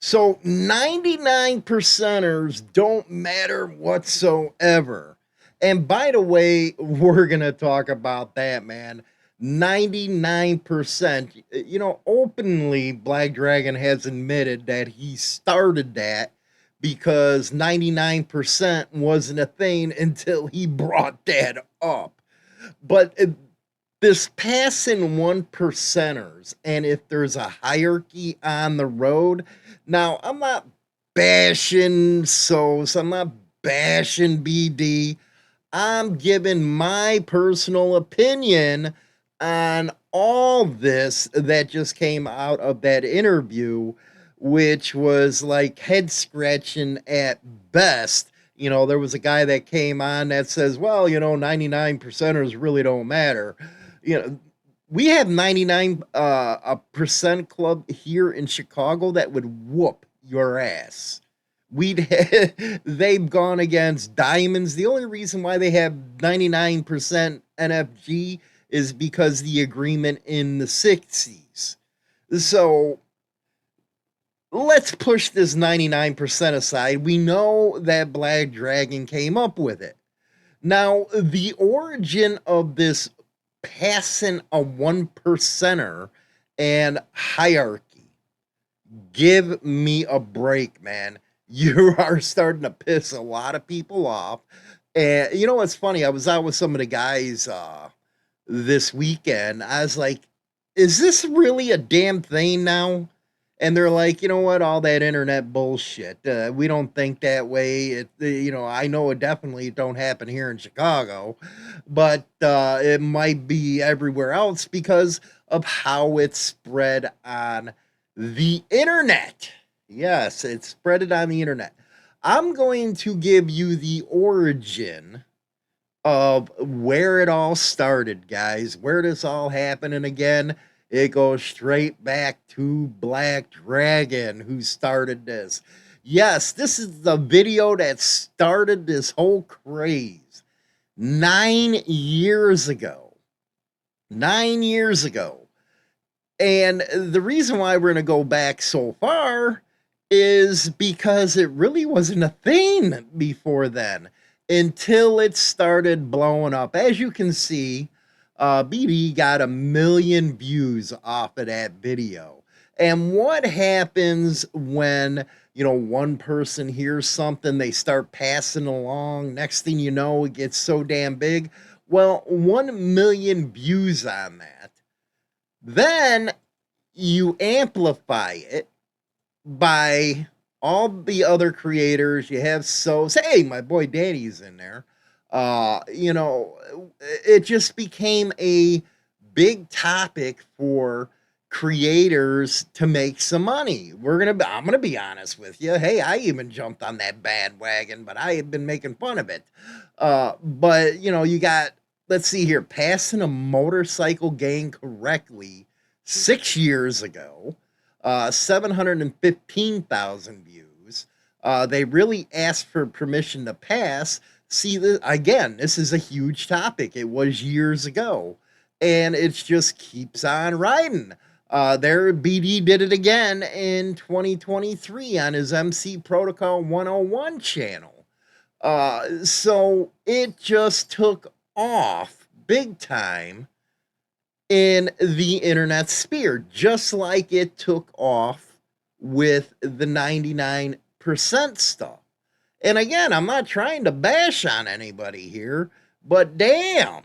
So 99 percenters don't matter whatsoever. And by the way, we're going to talk about that, man. 99%. Openly, Black Dragon has admitted that he started that because 99% wasn't a thing until he brought that up. But this passing one percenters, and if there's a hierarchy on the road, now I'm not bashing Sos, I'm not bashing BD. I'm giving my personal opinion on all this that just came out of that interview, which was like head scratching at best. There was a guy that came on that says, well, 99 percenters really don't matter. You know, we have 99 a percent club here in Chicago that would whoop your ass. We'd they've gone against diamonds. The only reason why they have 99% NFG is because the agreement in the 60s. So let's push this 99% aside. We know that Black Dragon came up with it. Now, the origin of this passing a one percenter and hierarchy, give me a break, man. You are starting to piss a lot of people off. And you know what's funny? I was out with some of the guys this weekend. I was like, is this really a damn thing now? And they're like, you know what? All that internet bullshit. We don't think that way. I know it definitely don't happen here in Chicago, but it might be everywhere else because of how it's spread on the internet. Yes, it's spread it on the internet. I'm going to give you the origin of where it all started, guys. Where this all happened, and again, it goes straight back to Black Dragon, who started this. Yes, this is the video that started this whole craze 9 years ago. 9 years ago. And the reason why we're going to go back so far is because it really wasn't a thing before then until it started blowing up. As you can see, BD got 1 million views off of that video. And what happens when, one person hears something, they start passing along, next thing you know, it gets so damn big? Well, 1 million views on that. Then you amplify it by all the other creators. You have hey, my boy Danny's in there. It just became a big topic for creators to make some money. I'm gonna be honest with you. Hey, I even jumped on that bandwagon, but I have been making fun of it. But you got, let's see here, passing a motorcycle gang correctly 6 years ago. 715,000 views. They really asked for permission to pass. See, again, this is a huge topic. It was years ago, and it just keeps on riding. There, BD did it again in 2023 on his MC Protocol 101 channel. So it just took off big time in the internet sphere, just like it took off with the 99% stuff. And again, I'm not trying to bash on anybody here, but damn,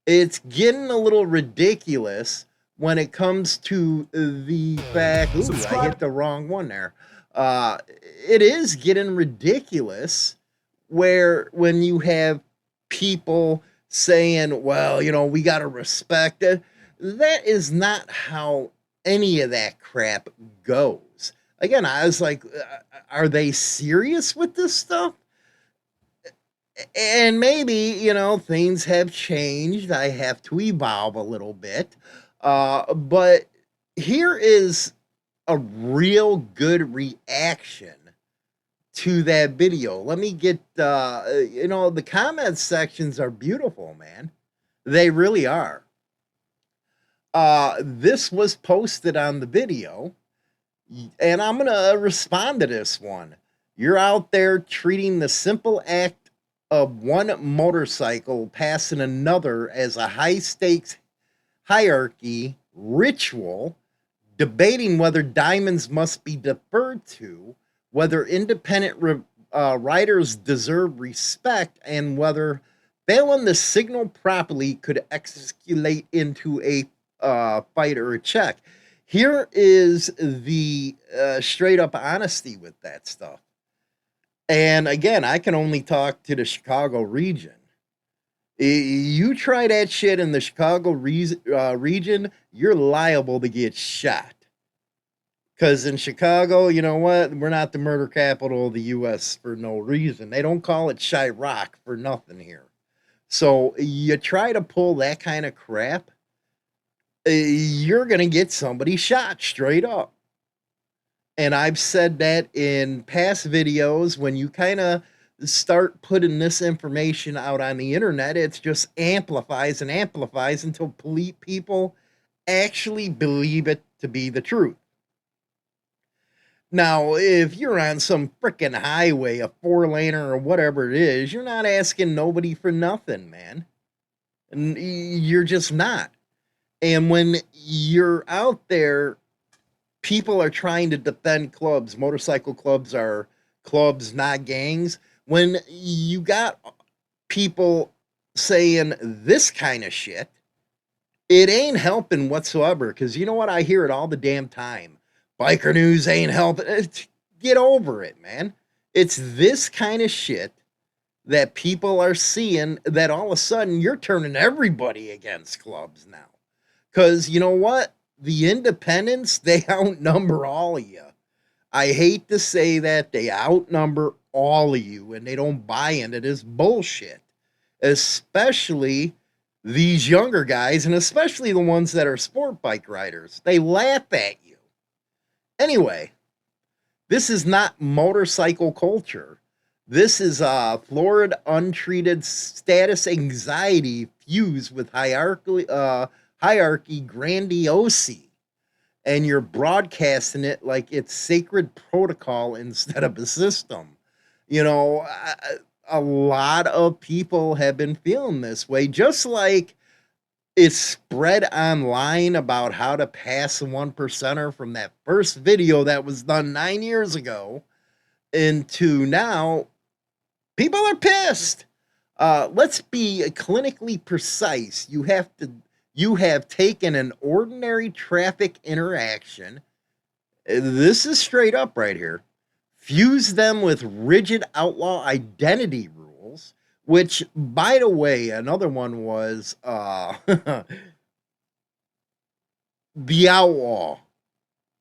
it's getting a little ridiculous when it comes to the fact, ooh, I hit the wrong one there. It is getting ridiculous when you have people saying, well, we got to respect it. That is not how any of that crap goes. Again, I was like, are they serious with this stuff? And maybe, things have changed. I have to evolve a little bit. But here is a real good reaction to that video. Let me get, the comment sections are beautiful, man. They really are. This was posted on the video. And I'm going to respond to this one. You're out there treating the simple act of one motorcycle passing another as a high stakes hierarchy ritual, debating whether diamonds must be deferred to, whether independent riders deserve respect, and whether failing to signal properly could escalate into a fight or a check. Here is the straight up honesty with that stuff. And again, I can only talk to the Chicago region. You try that shit in the Chicago region, you're liable to get shot. Because in Chicago, you know what? We're not the murder capital of the U.S. for no reason. They don't call it Chirac for nothing here. So you try to pull that kind of crap, you're going to get somebody shot straight up. And I've said that in past videos. When you kind of start putting this information out on the internet, it just amplifies and amplifies until people actually believe it to be the truth. Now, if you're on some freaking highway, a 4-laner or whatever it is, you're not asking nobody for nothing, man. And you're just not. And when you're out there, people are trying to defend clubs. Motorcycle clubs are clubs, not gangs. When you got people saying this kind of shit, it ain't helping whatsoever. Because you know what? I hear it all the damn time. Biker news ain't helping. Get over it, man. It's this kind of shit that people are seeing that all of a sudden you're turning everybody against clubs now. Because you know what? The independents, they outnumber all of you. I hate to say that. They outnumber all of you, and they don't buy into this bullshit. Especially these younger guys, and especially the ones that are sport bike riders. They laugh at you. Anyway, this is not motorcycle culture. This is florid, untreated status anxiety fused with hierarchy grandiosity. And you're broadcasting it like it's sacred protocol instead of a system. You know, a lot of people have been feeling this way, just like it's spread online about how to pass a 1%er from that first video that was done 9 years ago into now. People are pissed. Let's be clinically precise. You have taken an ordinary traffic interaction. This is straight up right here. Fuse them with rigid outlaw identity rules, which, by the way, another one was the outlaw.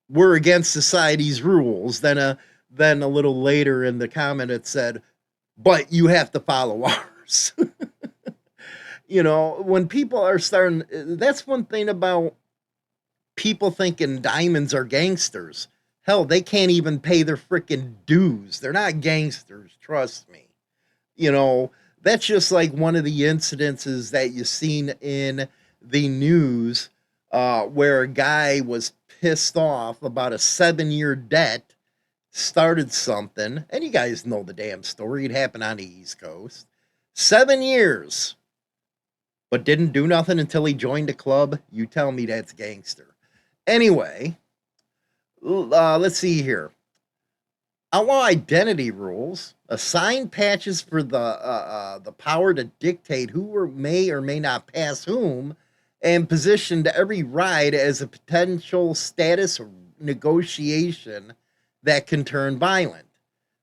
We're against society's rules. Then a little later in the comment it said, but you have to follow ours. You know, when people are starting, that's one thing about people thinking diamonds are gangsters. Hell, they can't even pay their freaking dues. They're not gangsters, trust me. You know, that's just like one of the incidences that you've seen in the news where a guy was pissed off about a 7-year debt, started something, and you guys know the damn story. It happened on the East Coast. 7 years, but didn't do nothing until he joined the club. You tell me that's gangster. Anyway, let's see here. Outlaw identity rules assign patches for the power to dictate who may or may not pass whom, and positioned every ride as a potential status negotiation that can turn violent.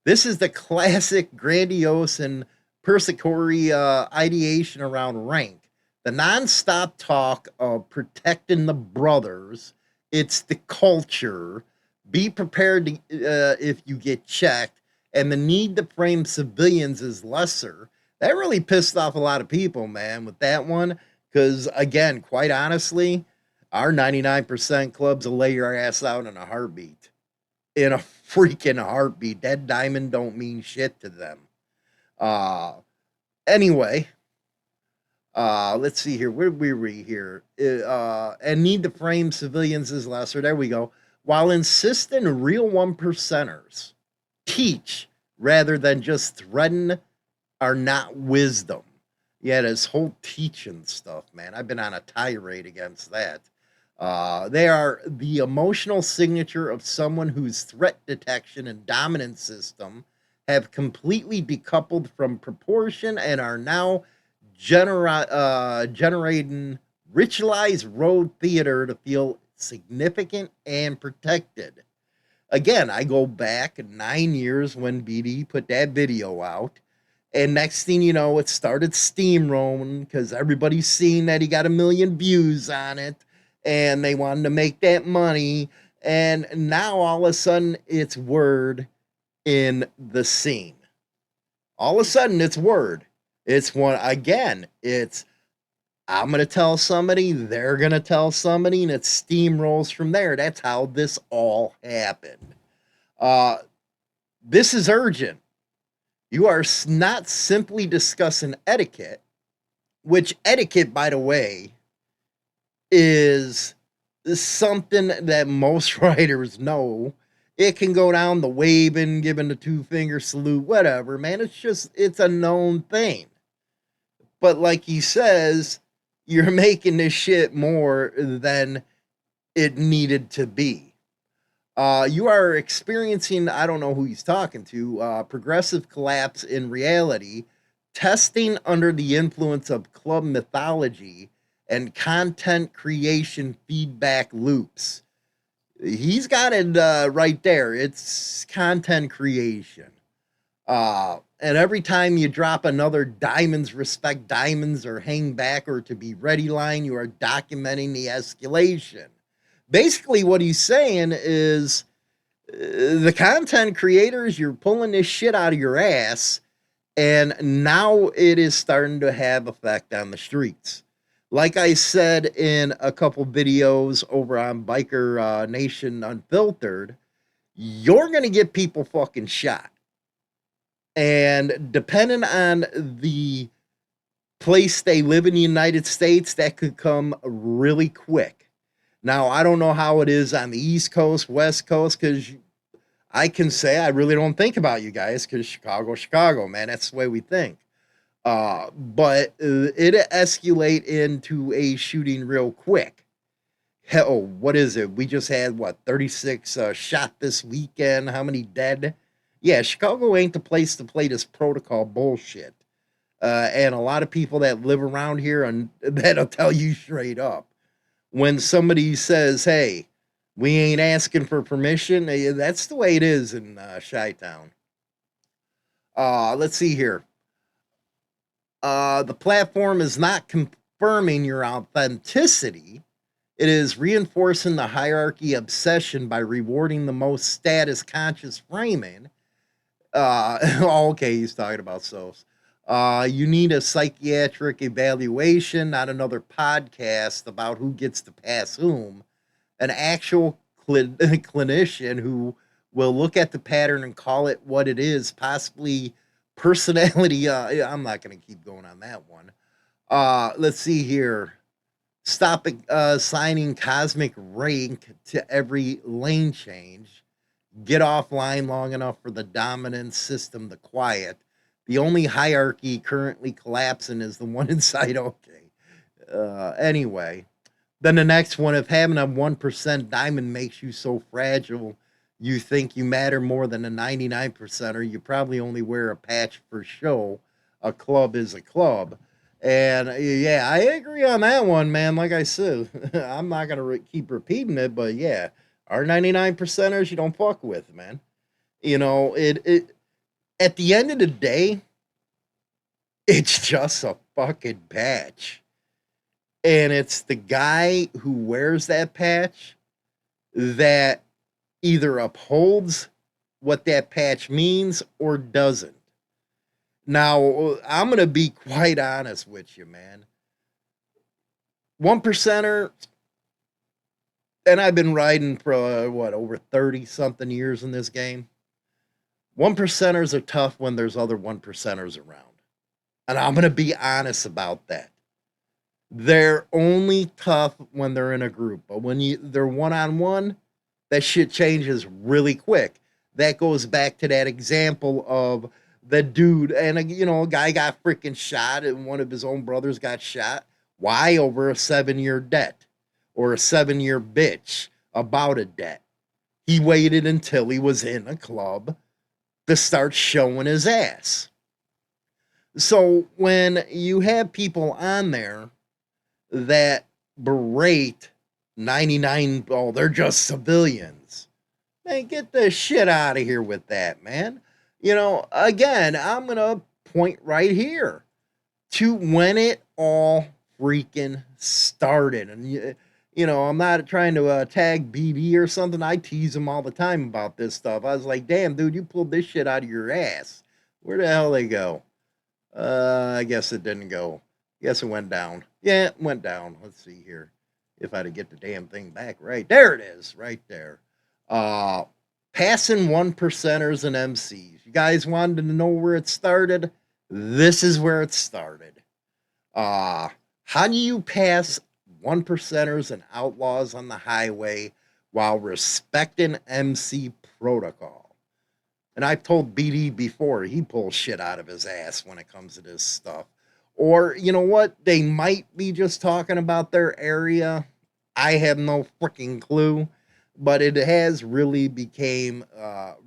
This is the classic grandiose and persecutory ideation around rank. The nonstop talk of protecting the brothers. It's the culture. Be prepared to, if you get checked, and the need to frame civilians as lesser. That really pissed off a lot of people, man, with that one. Because, again, quite honestly, our 99% clubs will lay your ass out in a heartbeat. In a freaking heartbeat. That diamond don't mean shit to them. Anyway, let's see here. Where were we here? And need to frame civilians as lesser. There we go. while insisting real one percenters teach rather than just threaten are not wisdom. Yeah, this whole teaching stuff, man. I've been on a tirade against that. They are the emotional signature of someone whose threat detection and dominance system have completely decoupled from proportion and are now generating ritualized road theater to feel significant and protected. Again, I go back 9 years when BD put that video out. And next thing you know, it started steamrolling because everybody's seen that he got 1 million views on it and they wanted to make that money. And now all of a sudden it's word in the scene. All of a sudden it's word. It's one again, it's I'm going to tell somebody, they're going to tell somebody, and it steamrolls from there. That's how this all happened. Uh, this is urgent. You are not simply discussing etiquette, which etiquette, by the way, is something that most writers know. It can go down the waving, giving the 2-finger salute, whatever, man. It's a known thing. But like he says, you're making this shit more than it needed to be. You are experiencing, I don't know who he's talking to, progressive collapse in reality, testing under the influence of club mythology and content creation feedback loops. He's got it right there. It's content creation. And every time you drop another diamonds respect diamonds or hang back or to be ready line, you are documenting the escalation. Basically, what he's saying is the content creators, you're pulling this shit out of your ass, and now it is starting to have effect on the streets. Like I said in a couple videos over on Biker Nation Unfiltered, you're going to get people fucking shot. And depending on the place they live in the United States, that could come really quick. Now, I don't know how it is on the East Coast, West Coast, because I can say I really don't think about you guys because Chicago, man, that's the way we think. But it escalate into a shooting real quick. Hell, what is it? We just had, 36 shot this weekend. How many dead? Yeah, Chicago ain't the place to play this protocol bullshit. And a lot of people that live around here, and that'll tell you straight up. When somebody says, hey, we ain't asking for permission, that's the way it is in Chi-Town. Let's see here. The platform is not confirming your authenticity. It is reinforcing the hierarchy obsession by rewarding the most status conscious framing. Okay, he's talking about SOS. You need a psychiatric evaluation, not another podcast about who gets to pass whom. An actual clinician who will look at the pattern and call it what it is, possibly personality. I'm not going to keep going on that one. Let's see here. Stop assigning cosmic rank to every lane change. Get offline long enough for the dominant system to quiet. The only hierarchy currently collapsing is the one inside. Okay. Anyway, then the next one, if having a 1% diamond makes you so fragile, you think you matter more than a 99%er, you probably only wear a patch for show. A club is a club. And yeah, I agree on that one, man. Like I said, I'm not going to keep repeating it, but yeah, our 99%ers you don't fuck with, man. You know, it at the end of the day, it's just a fucking patch. And it's the guy who wears that patch that either upholds what that patch means or doesn't. Now, I'm going to be quite honest with you, man. 1%er, and I've been riding for, over 30 something years in this game. 1%ers are tough when there's other 1%ers around. And I'm going to be honest about that. They're only tough when they're in a group, but when they're one on one, that shit changes really quick. That goes back to that example of the dude, and a guy got freaking shot, and one of his own brothers got shot. Why? Over a 7-year debt or a 7-year bitch about a debt. He waited until he was in a club to start showing his ass. So when you have people on there that berate 99, oh, they're just civilians. Man, get the shit out of here with that, man. Again, I'm going to point right here to when it all freaking started. And, I'm not trying to tag BD or something. I tease him all the time about this stuff. I was like, damn, dude, you pulled this shit out of your ass. Where the hell they go? I guess it didn't go. Guess it went down. Yeah, it went down. Let's see here. If I had to get the damn thing back right. There it is, right there. Passing 1%ers and MCs. You guys wanted to know where it started? This is where it started. How do you pass 1%ers and outlaws on the highway while respecting MC protocol? And I've told BD before, he pulls shit out of his ass when it comes to this stuff. Or, you know what? They might be just talking about their area. I have no freaking clue. But it has really became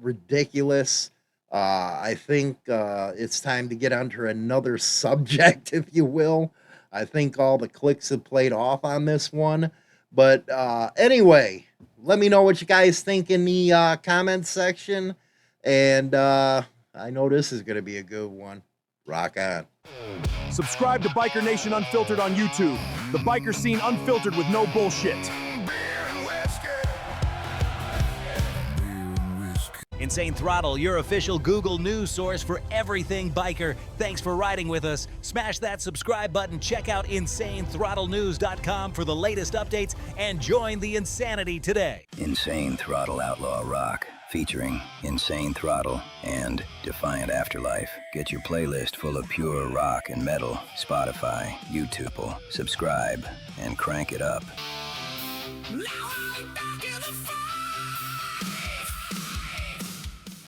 ridiculous. I think it's time to get onto another subject, if you will. I think all the clicks have played off on this one. But anyway, let me know what you guys think in the comments section. And I know this is going to be a good one. Rock on. Subscribe to Biker Nation Unfiltered on YouTube. The biker scene unfiltered with no bullshit. Insane Throttle, your official Google News source for everything biker. Thanks for riding with us. Smash that subscribe button, check out InsaneThrottleNews.com for the latest updates, and join the insanity today. Insane Throttle Outlaw Rock, featuring Insane Throttle and Defiant Afterlife. Get your playlist full of pure rock and metal. Spotify, YouTube. Subscribe and crank it up. Now I'm back in the fight.